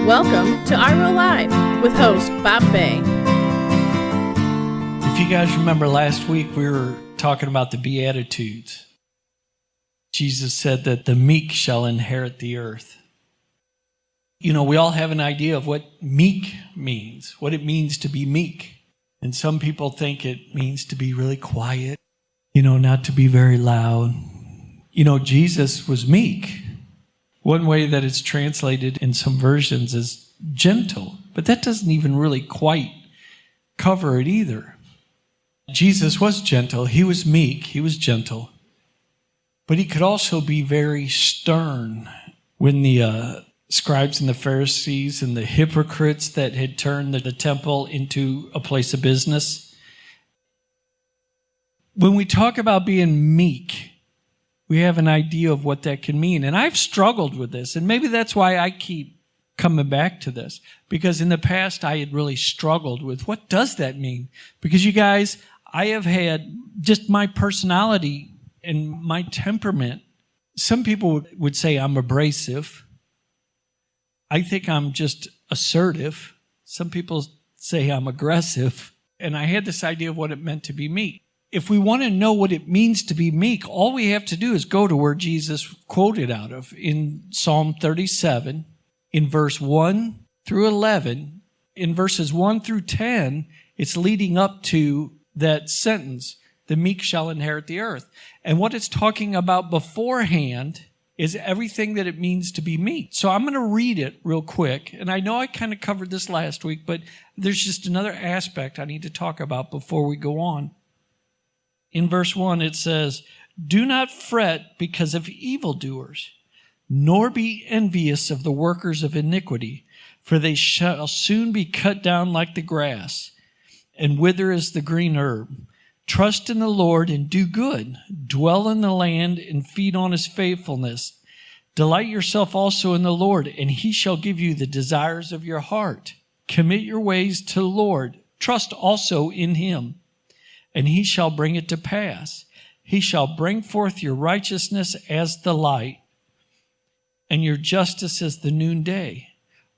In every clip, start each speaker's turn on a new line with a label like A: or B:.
A: Welcome to IRO Live with host Bob Bay.
B: If you guys remember last week, we were talking about the Beatitudes. Jesus said that the meek shall inherit the earth. You know, we all have an idea of what meek means, what it means to be meek. And some people think it means to be really quiet, not to be very loud. Jesus was meek. One way that it's translated in some versions is gentle, but that doesn't even really quite cover it either. Jesus was gentle. He was meek. He was gentle. But he could also be very stern. When the scribes and the Pharisees and the hypocrites that had turned the temple into a place of business. When we talk about being meek, we have an idea of what that can mean. And I've struggled with this, and maybe that's why I keep coming back to this. Because in the past, I had really struggled with what does that mean? Because you guys, I have had just my personality and my temperament. Some people would say I'm abrasive. I think I'm just assertive. Some people say I'm aggressive. And I had this idea of what it meant to be meek. If we want to know what it means to be meek, all we have to do is go to where Jesus quoted out of in Psalm 37, in verse 1 through 11. In verses 1 through 10, it's leading up to that sentence, the meek shall inherit the earth. And what it's talking about beforehand is everything that it means to be meek. So I'm going to read it real quick. And I know I kind of covered this last week, but there's just another aspect I need to talk about before we go on. In verse 1, it says, "Do not fret because of evildoers, nor be envious of the workers of iniquity, for they shall soon be cut down like the grass, and wither as the green herb. Trust in the Lord and do good. Dwell in the land and feed on his faithfulness. Delight yourself also in the Lord, and he shall give you the desires of your heart. Commit your ways to the Lord. Trust also in him, and he shall bring it to pass. He shall bring forth your righteousness as the light, and your justice as the noonday.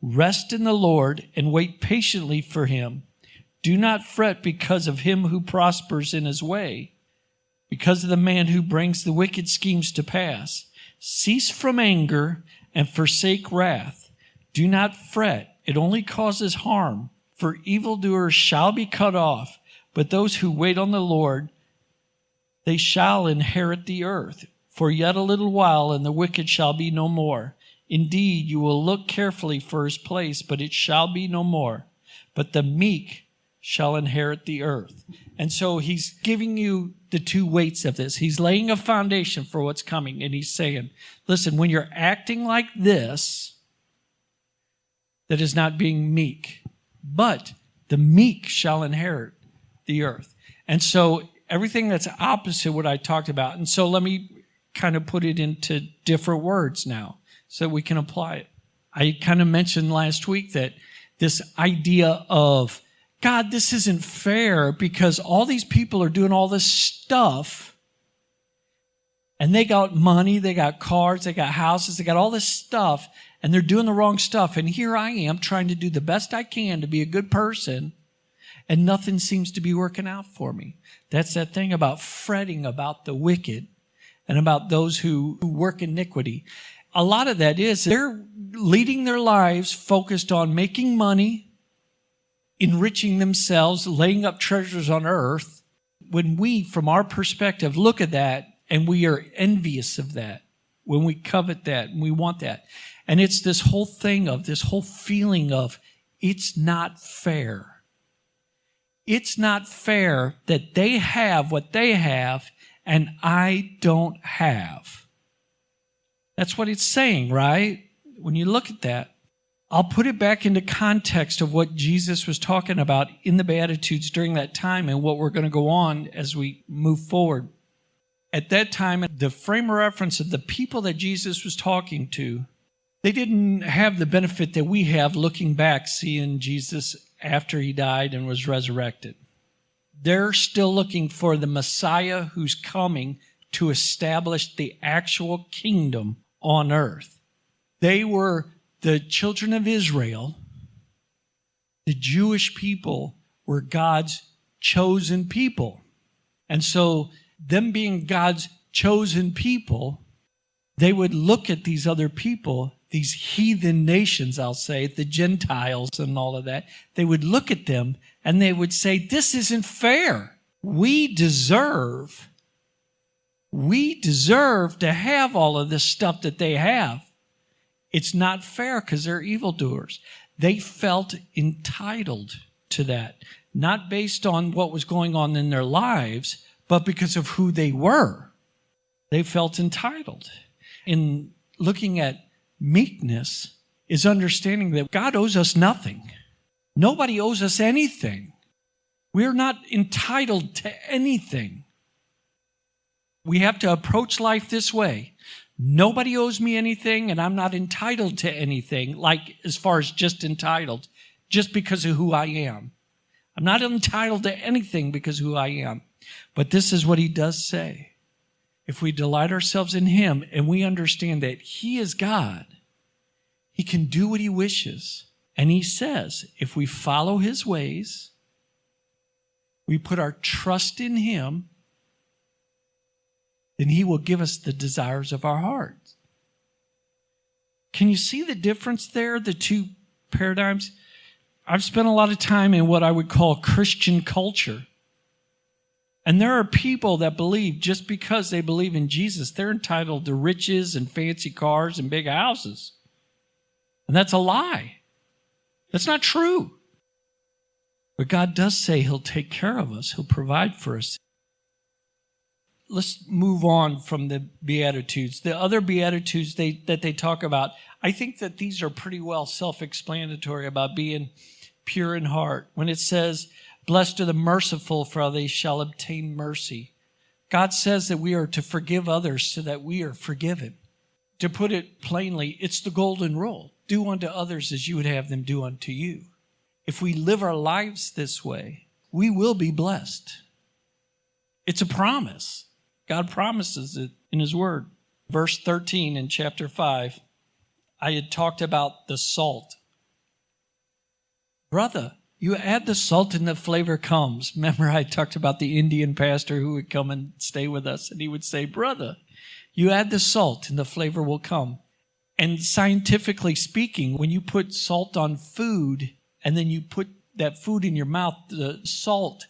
B: Rest in the Lord and wait patiently for him. Do not fret because of him who prospers in his way, because of the man who brings the wicked schemes to pass. Cease from anger and forsake wrath. Do not fret. It only causes harm. For evildoers shall be cut off, but those who wait on the Lord, they shall inherit the earth. For yet a little while, and the wicked shall be no more. Indeed, you will look carefully for his place, but it shall be no more. But the meek shall inherit the earth." And so he's giving you the two weights of this. He's laying a foundation for what's coming. And he's saying, listen, when you're acting like this, that is not being meek. But the meek shall inherit the earth. And so everything that's opposite what I talked about. And so let me kind of put it into different words now so we can apply it. I kind of mentioned last week that this idea of, God, this isn't fair because all these people are doing all this stuff and they got money, they got cars, they got houses, they got all this stuff and they're doing the wrong stuff. And here I am trying to do the best I can to be a good person and nothing seems to be working out for me. That's that thing about fretting about the wicked and about those who work iniquity. A lot of that is they're leading their lives focused on making money, enriching themselves, laying up treasures on earth. When we, from our perspective, look at that and we are envious of that, when we covet that and we want that. And it's this whole thing of this whole feeling of it's not fair. It's not fair that they have what they have and I don't have. That's what it's saying, right? When you look at that. I'll put it back into context of what Jesus was talking about in the Beatitudes during that time and what we're going to go on as we move forward. At that time, the frame of reference of the people that Jesus was talking to, they didn't have the benefit that we have looking back, seeing Jesus after he died and was resurrected. They're still looking for the Messiah who's coming to establish the actual kingdom on earth. They were the children of Israel, the Jewish people, were God's chosen people. And so them being God's chosen people, they would look at these other people, these heathen nations, I'll say, the Gentiles and all of that. They would look at them and they would say, this isn't fair. We deserve to have all of this stuff that they have. It's not fair because they're evildoers. They felt entitled to that, not based on what was going on in their lives, but because of who they were. They felt entitled. In looking at meekness is understanding that God owes us nothing. Nobody owes us anything. We're not entitled to anything. We have to approach life this way. Nobody owes me anything, and I'm not entitled to anything, like as far as just entitled, just because of who I am. I'm not entitled to anything because of who I am. But this is what he does say. If we delight ourselves in him and we understand that he is God, he can do what he wishes. And he says, if we follow his ways, we put our trust in him, then he will give us the desires of our hearts. Can you see the difference there, the two paradigms? I've spent a lot of time in what I would call Christian culture. And there are people that believe just because they believe in Jesus, they're entitled to riches and fancy cars and big houses. And that's a lie. That's not true. But God does say he'll take care of us. He'll provide for us. Let's move on from the Beatitudes. The other Beatitudes that they talk about, I think that these are pretty well self-explanatory about being pure in heart. When it says, blessed are the merciful, for they shall obtain mercy. God says that we are to forgive others so that we are forgiven. To put it plainly, it's the golden rule. Do unto others as you would have them do unto you. If we live our lives this way, we will be blessed. It's a promise. God promises it in his word. Verse 13 in chapter 5, I had talked about the salt. Brother, you add the salt and the flavor comes. Remember I talked about the Indian pastor who would come and stay with us, and he would say, brother, you add the salt and the flavor will come. And scientifically speaking, when you put salt on food and then you put that food in your mouth, the salt,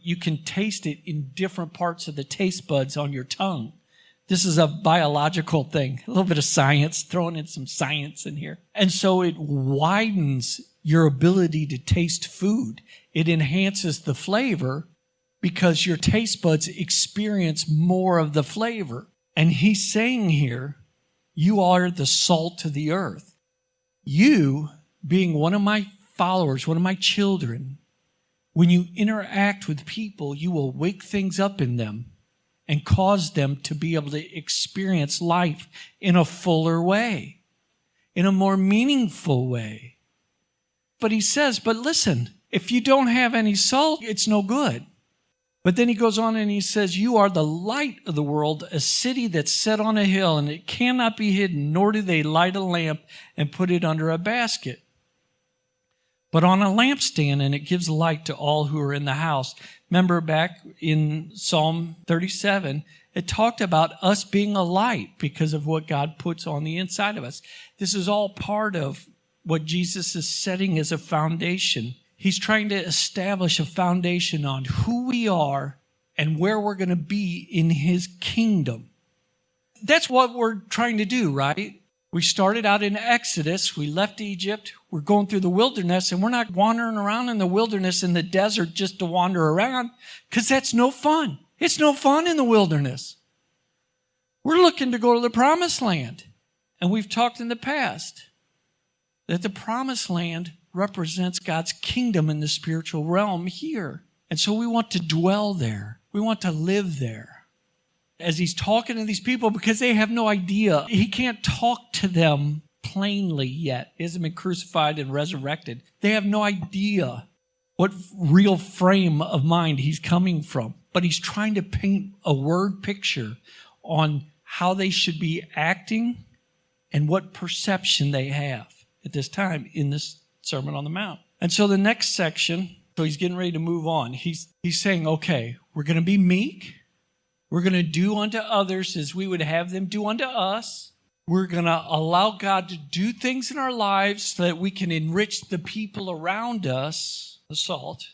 B: you can taste it in different parts of the taste buds on your tongue. This is a biological thing, a little bit of science, throwing in some science in here. And so it widens your ability to taste food. It enhances the flavor because your taste buds experience more of the flavor. And he's saying here, you are the salt of the earth. You, being one of my followers, one of my children, when you interact with people, you will wake things up in them and cause them to be able to experience life in a fuller way, in a more meaningful way. But he says, but listen, if you don't have any salt, it's no good. But then he goes on and he says, you are the light of the world, a city that's set on a hill, and it cannot be hidden, nor do they light a lamp and put it under a basket, but on a lampstand, and it gives light to all who are in the house. Remember back in Psalm 37, it talked about us being a light because of what God puts on the inside of us. This is all part of what Jesus is setting as a foundation. He's trying to establish a foundation on who we are and where we're going to be in his kingdom. That's what we're trying to do, right? We started out in Exodus. We left Egypt. We're going through the wilderness, and we're not wandering around in the wilderness in the desert just to wander around, because that's no fun. It's no fun in the wilderness. We're looking to go to the promised land. And we've talked in the past that the promised land represents God's kingdom in the spiritual realm here. And so we want to dwell there. We want to live there. As he's talking to these people, because they have no idea. He can't talk to them plainly yet. He hasn't been crucified and resurrected. They have no idea what real frame of mind he's coming from. But he's trying to paint a word picture on how they should be acting and what perception they have. at this time in this Sermon on the Mount. And so the next section, so he's getting ready to move on. He's saying, okay, we're going to be meek. We're going to do unto others as we would have them do unto us. We're going to allow God to do things in our lives so that we can enrich the people around us, the salt,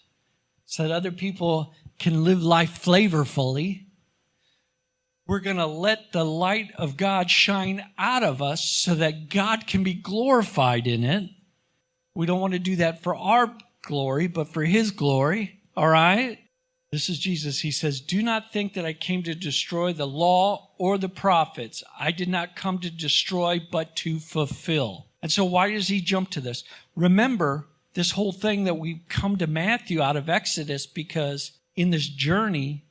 B: so that other people can live life flavorfully. We're going to let the light of God shine out of us so that God can be glorified in it. We don't want to do that for our glory, but for His glory. All right? This is Jesus. He says, do not think that I came to destroy the law or the prophets. I did not come to destroy, but to fulfill. And so why does he jump to this? Remember this whole thing that we come to Matthew out of Exodus, because in this journey,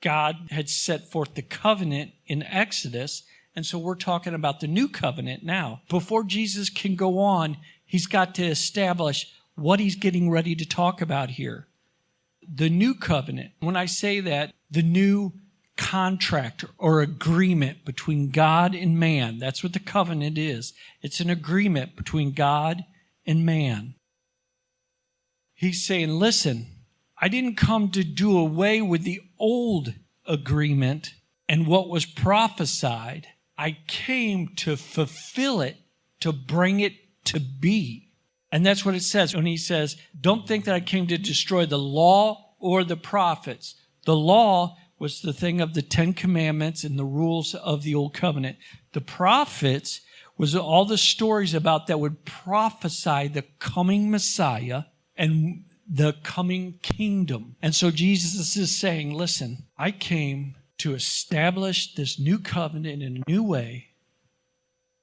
B: God had set forth the covenant in Exodus. And so we're talking about the new covenant now. Before Jesus can go on, he's got to establish what he's getting ready to talk about here. The new covenant. When I say that, the new contract or agreement between God and man. That's what the covenant is. It's an agreement between God and man. He's saying, listen, I didn't come to do away with the old agreement and what was prophesied. I came to fulfill it, to bring it to be. And that's what it says when he says, don't think that I came to destroy the law or the prophets. The law was the thing of the 10 Commandments and the rules of the Old Covenant. The prophets was all the stories about that would prophesy the coming Messiah and the coming kingdom. And so Jesus is saying, listen, I came to establish this new covenant in a new way,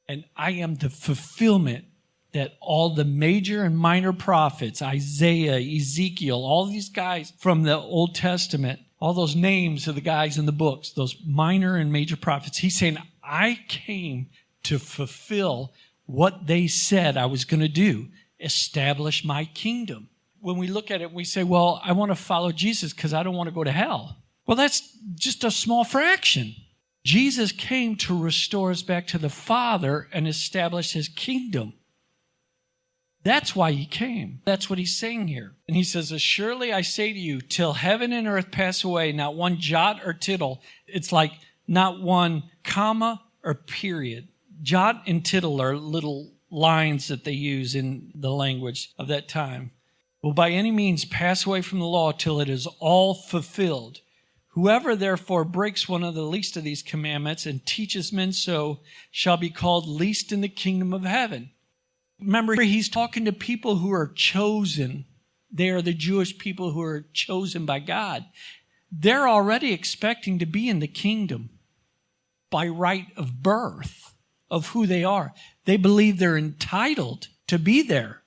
B: and I am the fulfillment that all the major and minor prophets, Isaiah, Ezekiel, all these guys from the Old Testament, all those names of the guys in the books, those minor and major prophets, he's saying, I came to fulfill what they said I was going to do, establish my kingdom. When we look at it, we say, well, I want to follow Jesus because I don't want to go to hell. Well, that's just a small fraction. Jesus came to restore us back to the Father and establish his kingdom. That's why he came. That's what he's saying here. And he says, surely I say to you, till heaven and earth pass away, not one jot or tittle. It's like not one comma or period. Jot and tittle are little lines that they use in the language of that time. Will by any means pass away from the law till it is all fulfilled. Whoever therefore breaks one of the least of these commandments and teaches men so shall be called least in the kingdom of heaven. Remember, he's talking to people who are chosen. They are the Jewish people who are chosen by God. They're already expecting to be in the kingdom by right of birth of who they are. They believe they're entitled to be there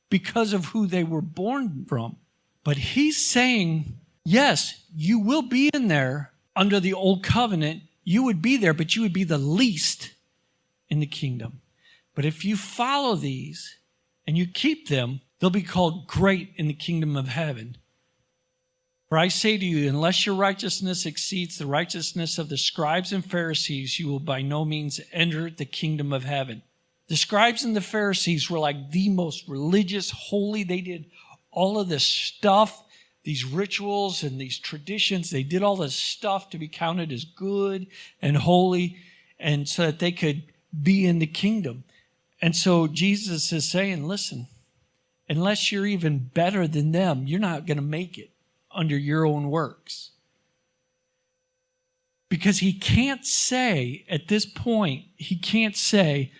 B: because of who they were born from. But he's saying, yes, you will be in there under the old covenant. You would be there, but you would be the least in the kingdom. But if you follow these and you keep them, they'll be called great in the kingdom of heaven. For I say to you, unless your righteousness exceeds the righteousness of the scribes and Pharisees, you will by no means enter the kingdom of heaven. The scribes and the Pharisees were like the most religious, holy. They did all of this stuff, these rituals and these traditions. They did all this stuff to be counted as good and holy, and so that they could be in the kingdom. And so Jesus is saying, listen, unless you're even better than them, you're not going to make it under your own works. Because he can't say, at this point, he can't say,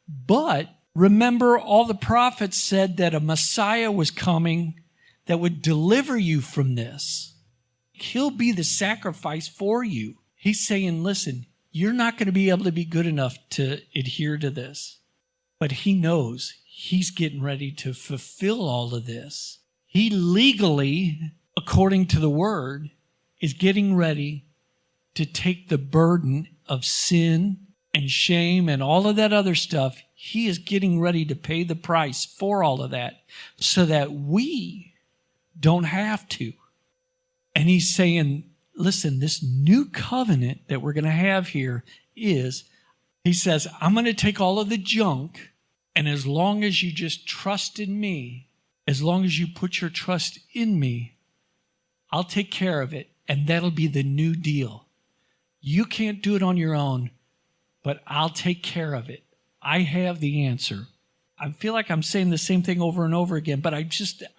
B: but remember all the prophets said that a Messiah was coming that would deliver you from this. He'll be the sacrifice for you. He's saying, listen, you're not going to be able to be good enough to adhere to this. But he knows he's getting ready to fulfill all of this. He legally, according to the word, is getting ready to take the burden of sin and shame and all of that other stuff. He is getting ready to pay the price for all of that so that we don't have to. And he's saying, listen, this new covenant that we're going to have here is, he says, I'm going to take all of the junk And as long as you just trust in me, as long as you put your trust in me, I'll take care of it. And that'll be the new deal. You can't do it on your own, but I'll take care of it. I have the answer. I feel like I'm saying the same thing over and over again, but I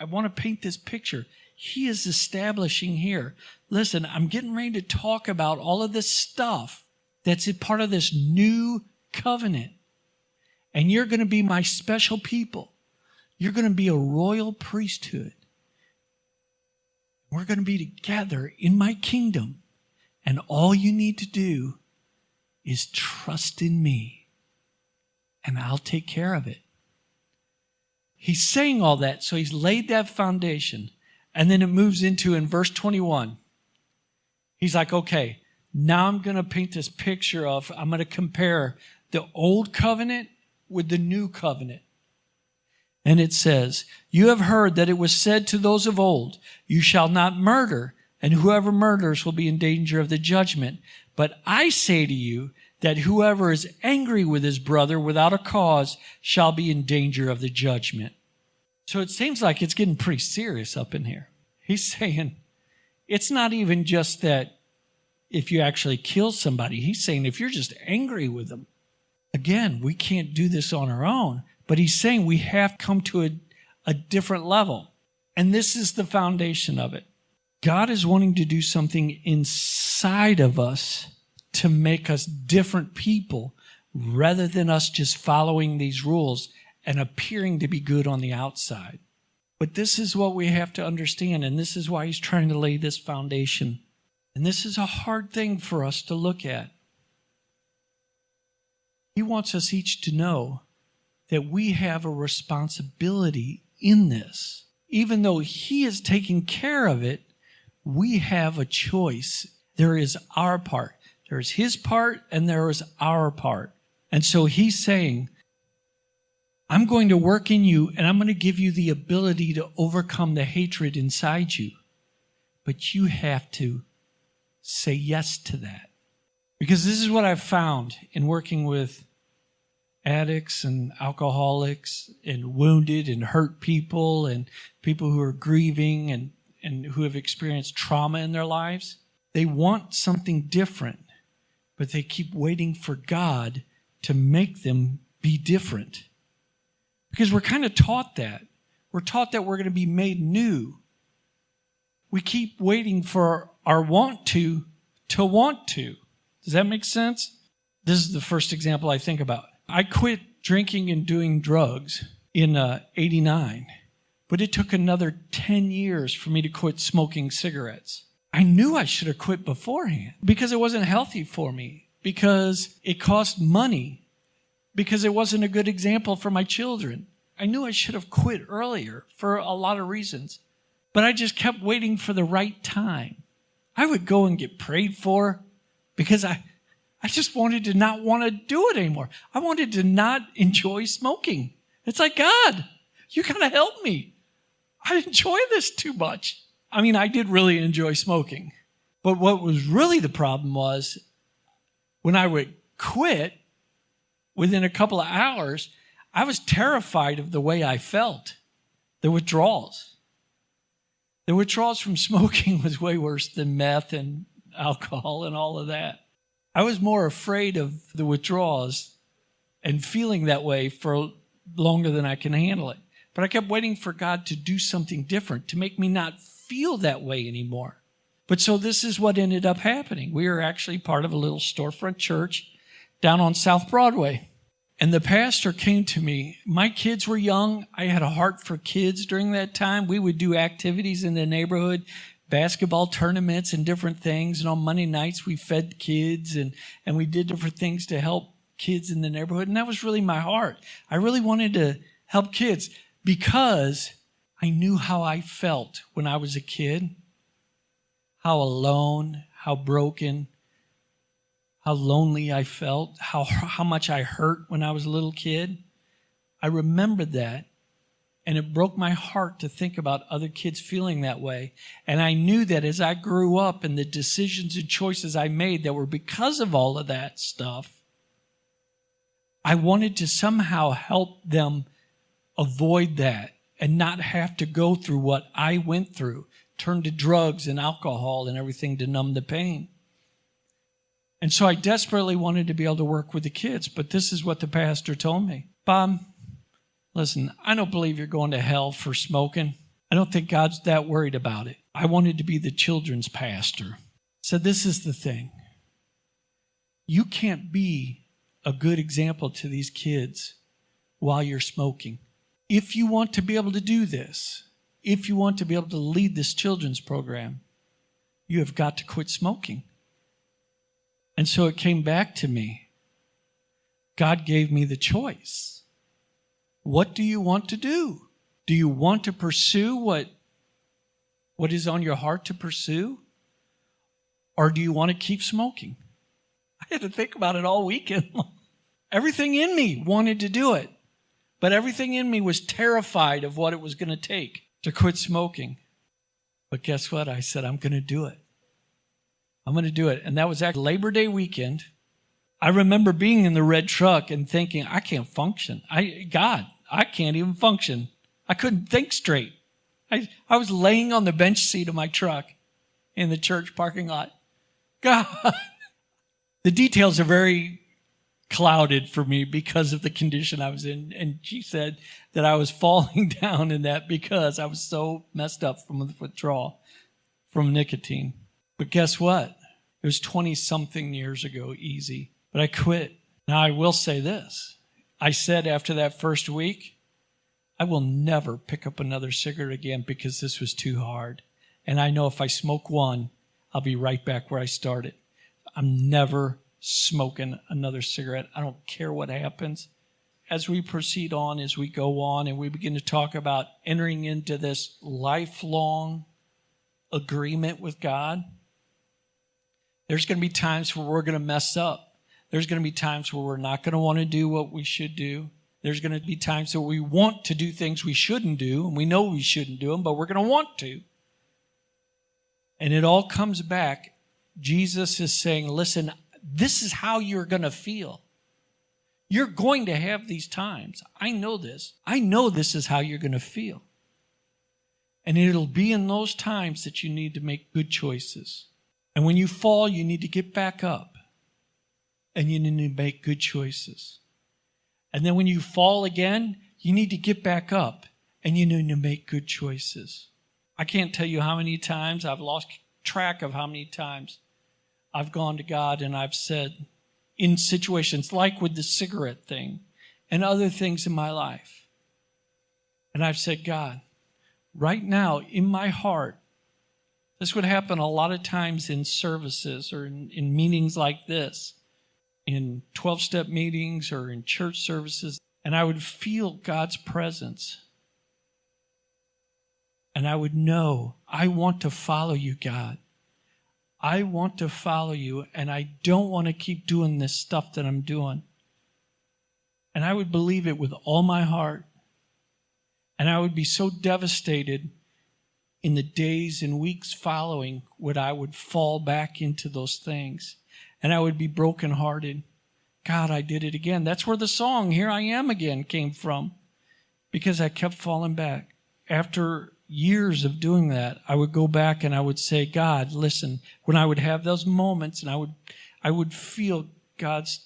B: want to paint this picture. He is establishing here. Listen, I'm getting ready to talk about all of this stuff that's a part of this new covenant. And you're going to be my special people. You're going to be a royal priesthood. We're going to be together in my kingdom. And all you need to do is trust in me. And I'll take care of it. He's saying all that, so he's laid that foundation. And then it moves into, in verse 21, he's like, okay, now I'm going to paint this picture of, I'm going to compare the old covenant with the new covenant. And it says, you have heard that it was said to those of old, you shall not murder, and whoever murders will be in danger of the judgment. But I say to you that whoever is angry with his brother without a cause shall be in danger of the judgment. So it seems like it's getting pretty serious up in here. He's saying it's not even just that if you actually kill somebody. He's saying if you're just angry with them. Again, we can't do this on our own. But he's saying we have come to a different level. And this is the foundation of it. God is wanting to do something inside of us to make us different people rather than us just following these rules and appearing to be good on the outside. But this is what we have to understand, and this is why he's trying to lay this foundation. And this is a hard thing for us to look at. He wants us each to know that we have a responsibility in this. Even though he is taking care of it, we have a choice. There is our part. There is his part and there is our part. And so he's saying, I'm going to work in you and I'm going to give you the ability to overcome the hatred inside you. But you have to say yes to that. Because this is what I've found in working with addicts and alcoholics and wounded and hurt people and people who are grieving and who have experienced trauma in their lives. They want something different, but they keep waiting for God to make them be different. Because we're kind of taught that. We're taught that we're going to be made new. We keep waiting for our want to want to. Does that make sense? This is the first example I think about. I quit drinking and doing drugs in 89, but it took another 10 years for me to quit smoking cigarettes. I knew I should have quit beforehand because it wasn't healthy for me, because it cost money, because it wasn't a good example for my children. I knew I should have quit earlier for a lot of reasons, but I just kept waiting for the right time. I would go and get prayed for because I just wanted to not want to do it anymore. I wanted to not enjoy smoking. It's like, God, you got to help me. I enjoy this too much. I mean, I did really enjoy smoking. But what was really the problem was when I would quit, within a couple of hours, I was terrified of the way I felt. The withdrawals. The withdrawals from smoking was way worse than meth and alcohol and all of that. I was more afraid of the withdrawals and feeling that way for longer than I can handle it. But I kept waiting for God to do something different, to make me not feel that way anymore. But so this is what ended up happening. We were actually part of a little storefront church down on South Broadway. And the pastor came to me. My kids were young. I had a heart for kids during that time. We would do activities in the neighborhood, basketball tournaments and different things. And on Monday nights, we fed kids and we did different things to help kids in the neighborhood. And that was really my heart. I really wanted to help kids because I knew how I felt when I was a kid, how alone, how broken, how lonely I felt, how much I hurt when I was a little kid. I remembered that, and it broke my heart to think about other kids feeling that way. And I knew that as I grew up and the decisions and choices I made that were because of all of that stuff, I wanted to somehow help them avoid that and not have to go through what I went through, turn to drugs and alcohol and everything to numb the pain. And so I desperately wanted to be able to work with the kids, but this is what the pastor told me. Bob, listen, I don't believe you're going to hell for smoking. I don't think God's that worried about it. I wanted to be the children's pastor. So this is the thing. You can't be a good example to these kids while you're smoking. If you want to be able to do this, if you want to be able to lead this children's program, you have got to quit smoking. And so it came back to me. God gave me the choice. What do you want to do? Do you want to pursue what is on your heart to pursue? Or do you want to keep smoking? I had to think about it all weekend. Everything in me wanted to do it, but everything in me was terrified of what it was going to take to quit smoking. But guess what? I said, I'm going to do it. I'm going to do it. And that was actually Labor Day weekend. I remember being in the red truck and thinking, I can't function. I can't even function. I couldn't think straight. I was laying on the bench seat of my truck in the church parking lot. God, the details are very clouded for me because of the condition I was in. And she said that I was falling down in that because I was so messed up from the withdrawal from nicotine. But guess what? It was 20-something years ago, easy. But I quit. Now, I will say this. I said after that first week, I will never pick up another cigarette again because this was too hard. And I know if I smoke one, I'll be right back where I started. I'm never smoking another cigarette. I don't care what happens. As we proceed on, as we go on, and we begin to talk about entering into this lifelong agreement with God, there's going to be times where we're going to mess up. There's going to be times where we're not going to want to do what we should do. There's going to be times that we want to do things we shouldn't do, and we know we shouldn't do them, but we're going to want to. And it all comes back. Jesus is saying, listen, this is how you're going to feel. You're going to have these times. I know this. I know this is how you're going to feel. And it'll be in those times that you need to make good choices. And when you fall, you need to get back up. And you need to make good choices. And then when you fall again, you need to get back up. And you need to make good choices. I can't tell you how many times, I've lost track of how many times I've gone to God and I've said, in situations like with the cigarette thing and other things in my life, and I've said, God, right now in my heart, this would happen a lot of times in services or in meetings like this, in 12-step meetings or in church services, and I would feel God's presence. And I would know, I want to follow you, God. I want to follow you, and I don't want to keep doing this stuff that I'm doing. And I would believe it with all my heart. And I would be so devastated in the days and weeks following when I would fall back into those things. And I would be brokenhearted. God, I did it again. That's where the song, Here I Am Again, came from. Because I kept falling back. After years of doing that, I would go back and I would say, God, listen, when I would have those moments and I would feel God's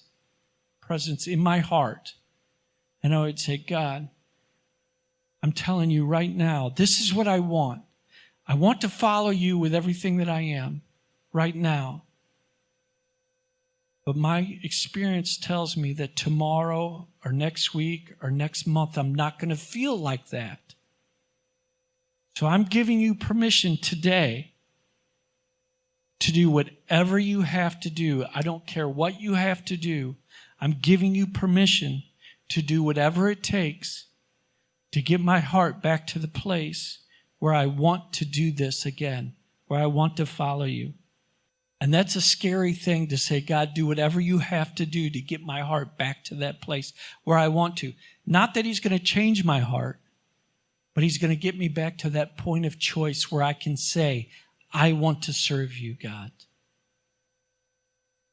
B: presence in my heart. And I would say, God, I'm telling you right now, this is what I want. I want to follow you with everything that I am right now. But my experience tells me that tomorrow or next week or next month, I'm not going to feel like that. So I'm giving you permission today to do whatever you have to do. I don't care what you have to do. I'm giving you permission to do whatever it takes to get my heart back to the place where I want to do this again, where I want to follow you. And that's a scary thing to say, God, do whatever you have to do to get my heart back to that place where I want to. Not that he's going to change my heart, but he's going to get me back to that point of choice where I can say, I want to serve you, God.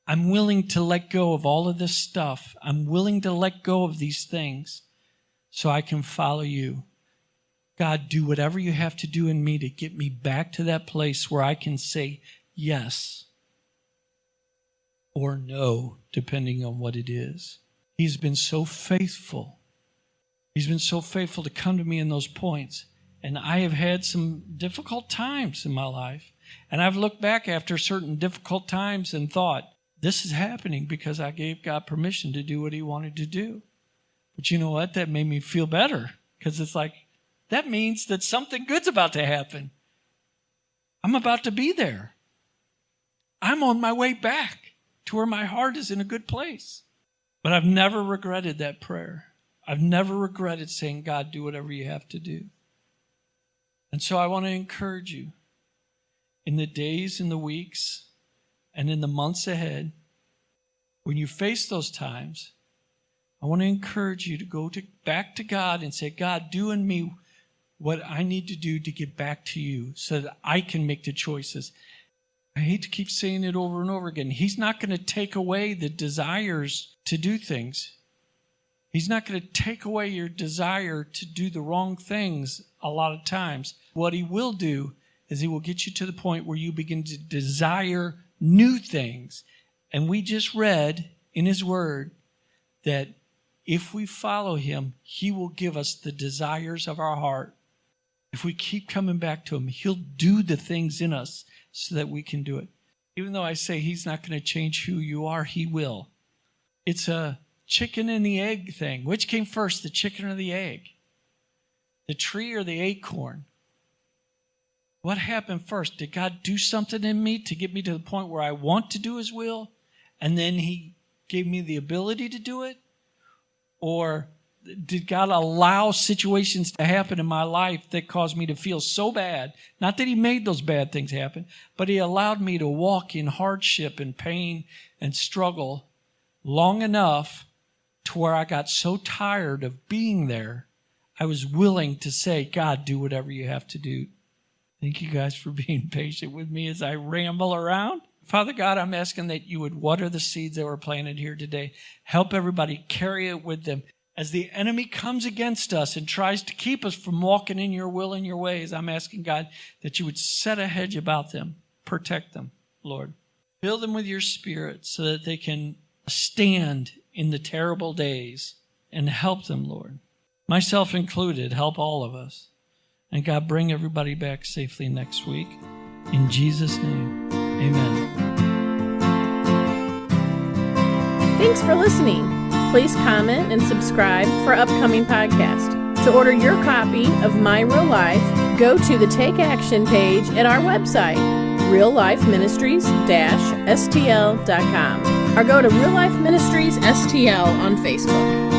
B: I'm willing to let go of all of this stuff. I'm willing to let go of these things so I can follow you. God, do whatever you have to do in me to get me back to that place where I can say yes or no, depending on what it is. He's been so faithful. He's been so faithful to come to me in those points. And I have had some difficult times in my life. And I've looked back after certain difficult times and thought, this is happening because I gave God permission to do what he wanted to do. But you know what? That made me feel better, because it's like, that means that something good's about to happen. I'm about to be there. I'm on my way back to where my heart is in a good place. But I've never regretted that prayer. I've never regretted saying, God, do whatever you have to do. And so I want to encourage you in the days and the weeks and in the months ahead, when you face those times, I want to encourage you to go back to God and say, God, do in me what I need to do to get back to you so that I can make the choices. I hate to keep saying it over and over again. He's not going to take away the desires to do things. He's not going to take away your desire to do the wrong things a lot of times. What he will do is he will get you to the point where you begin to desire new things. And we just read in his word that if we follow him, he will give us the desires of our heart. If we keep coming back to him, he'll do the things in us so that we can do it. Even though I say he's not going to change who you are, he will. It's a chicken and the egg thing. Which came first, the chicken or the egg? The tree or the acorn? What happened first? Did God do something in me to get me to the point where I want to do his will, and then he gave me the ability to do it? Or did God allow situations to happen in my life that caused me to feel so bad? Not that he made those bad things happen, but he allowed me to walk in hardship and pain and struggle long enough to where I got so tired of being there, I was willing to say, God, do whatever you have to do. Thank you guys for being patient with me as I ramble around. Father God, I'm asking that you would water the seeds that were planted here today. Help everybody carry it with them. As the enemy comes against us and tries to keep us from walking in your will and your ways, I'm asking, God, that you would set a hedge about them. Protect them, Lord. Fill them with your spirit so that they can stand in the terrible days, and help them, Lord. Myself included, help all of us. And God, bring everybody back safely next week. In Jesus' name, amen.
A: Thanks for listening. Please comment and subscribe for upcoming podcasts. To order your copy of My Real Life, go to the Take Action page at our website, reallifeministries-stl.com, or go to Real Life Ministries STL on Facebook.